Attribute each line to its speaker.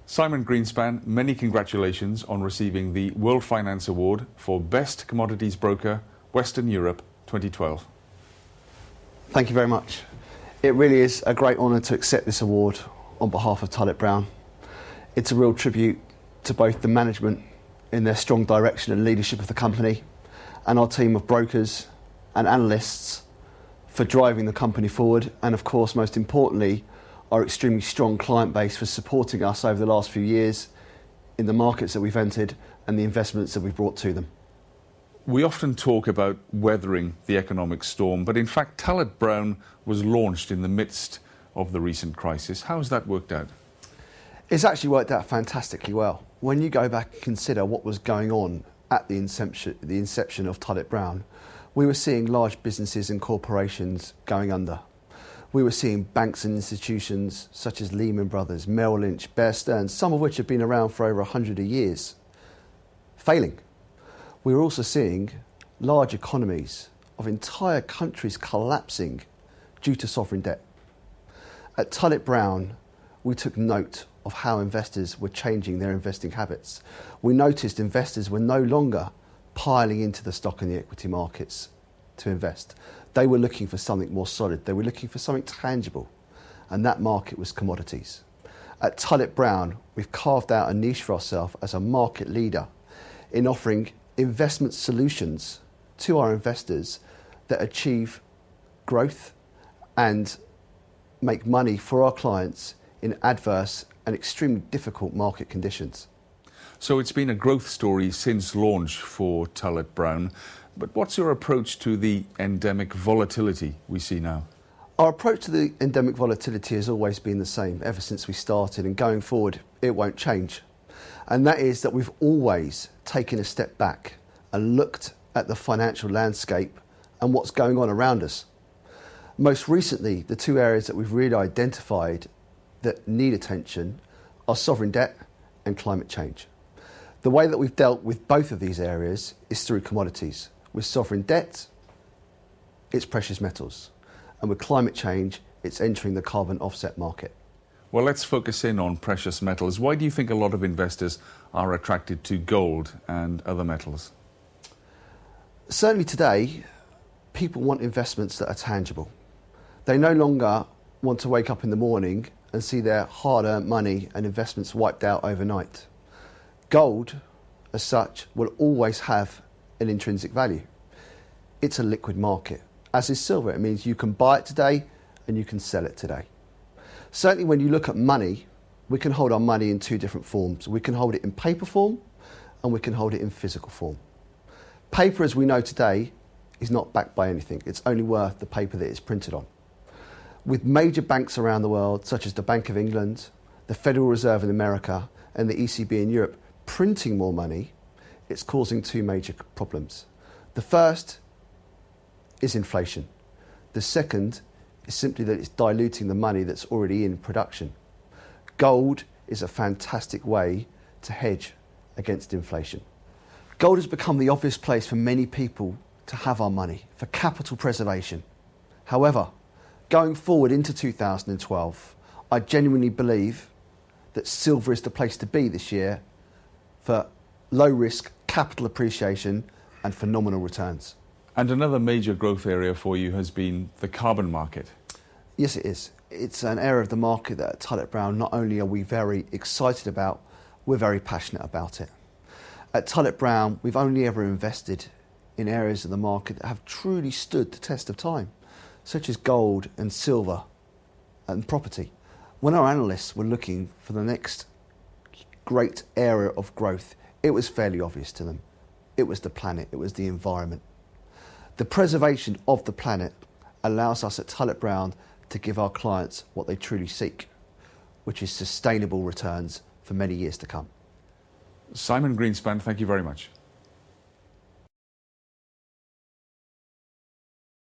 Speaker 1: Simon Greenspan, many congratulations on receiving the World Finance Award for Best Commodities Broker, Western Europe 2012.
Speaker 2: Thank you very much. It really is a great honour to accept this award on behalf of Tullett Brown. It's a real tribute to both the management in their strong direction and leadership of the company, and our team of brokers and analysts for driving the company forward, and of course, most importantly, our extremely strong client base for supporting us over the last few years in the markets that we've entered and the investments that we've brought to them.
Speaker 1: We often talk about weathering the economic storm, but in fact Tullett Brown was launched in the midst of the recent crisis. How has that worked out?
Speaker 2: It's actually worked out fantastically well. When you go back and consider what was going on at the inception of Tullett Brown, we were seeing large businesses and corporations going under. We were seeing banks and institutions such as Lehman Brothers, Merrill Lynch, Bear Stearns, some of which have been around for over 100 years, failing. We were also seeing large economies of entire countries collapsing due to sovereign debt. At Tullett Brown, we took note of how investors were changing their investing habits. We noticed investors were no longer piling into the stock and the equity markets to invest. They were looking for something more solid. They were looking for something tangible, and that market was commodities. At Tullett Brown, we've carved out a niche for ourselves as a market leader in offering investment solutions to our investors that achieve growth and make money for our clients in adverse and extremely difficult market conditions.
Speaker 1: So it's been a growth story since launch for Tullett Brown, but what's your approach to the endemic volatility we see now?
Speaker 2: Our approach to the endemic volatility has always been the same ever since we started, and going forward it won't change. And that is that we've always taken a step back and looked at the financial landscape and what's going on around us. Most recently, the two areas that we've really identified that need attention are sovereign debt and climate change. The way that we've dealt with both of these areas is through commodities. With sovereign debt, it's precious metals. And with climate change, it's entering the carbon offset market.
Speaker 1: Well, let's focus in on precious metals. Why do you think a lot of investors are attracted to gold and other metals?
Speaker 2: Certainly today, people want investments that are tangible. They no longer want to wake up in the morning and see their hard-earned money and investments wiped out overnight. Gold, as such, will always have an intrinsic value. It's a liquid market. As is silver, it means you can buy it today and you can sell it today. Certainly when you look at money, we can hold our money in two different forms. We can hold it in paper form and we can hold it in physical form. Paper, as we know today, is not backed by anything. It's only worth the paper that it's printed on. With major banks around the world, such as the Bank of England, the Federal Reserve in America and the ECB in Europe, printing more money, it's causing two major problems. The first is inflation. The second is simply that it's diluting the money that's already in production. Gold is a fantastic way to hedge against inflation. Gold has become the obvious place for many people to have our money, for capital preservation. However, going forward into 2012, I genuinely believe that silver is the place to be this year for low risk capital appreciation and phenomenal returns.
Speaker 1: And another major growth area for you has been the carbon market.
Speaker 2: Yes, it is. It's an area of the market that at Tullett Brown not only are we very excited about, we're very passionate about it. At Tullett Brown, we've only ever invested in areas of the market that have truly stood the test of time, such as gold and silver and property. When our analysts were looking for the next great area of growth, it was fairly obvious to them. It was the planet, it was the environment. The preservation of the planet allows us at Tullett Brown to give our clients what they truly seek, which is sustainable returns for many years to come.
Speaker 1: Simon Greenspan, thank you very much.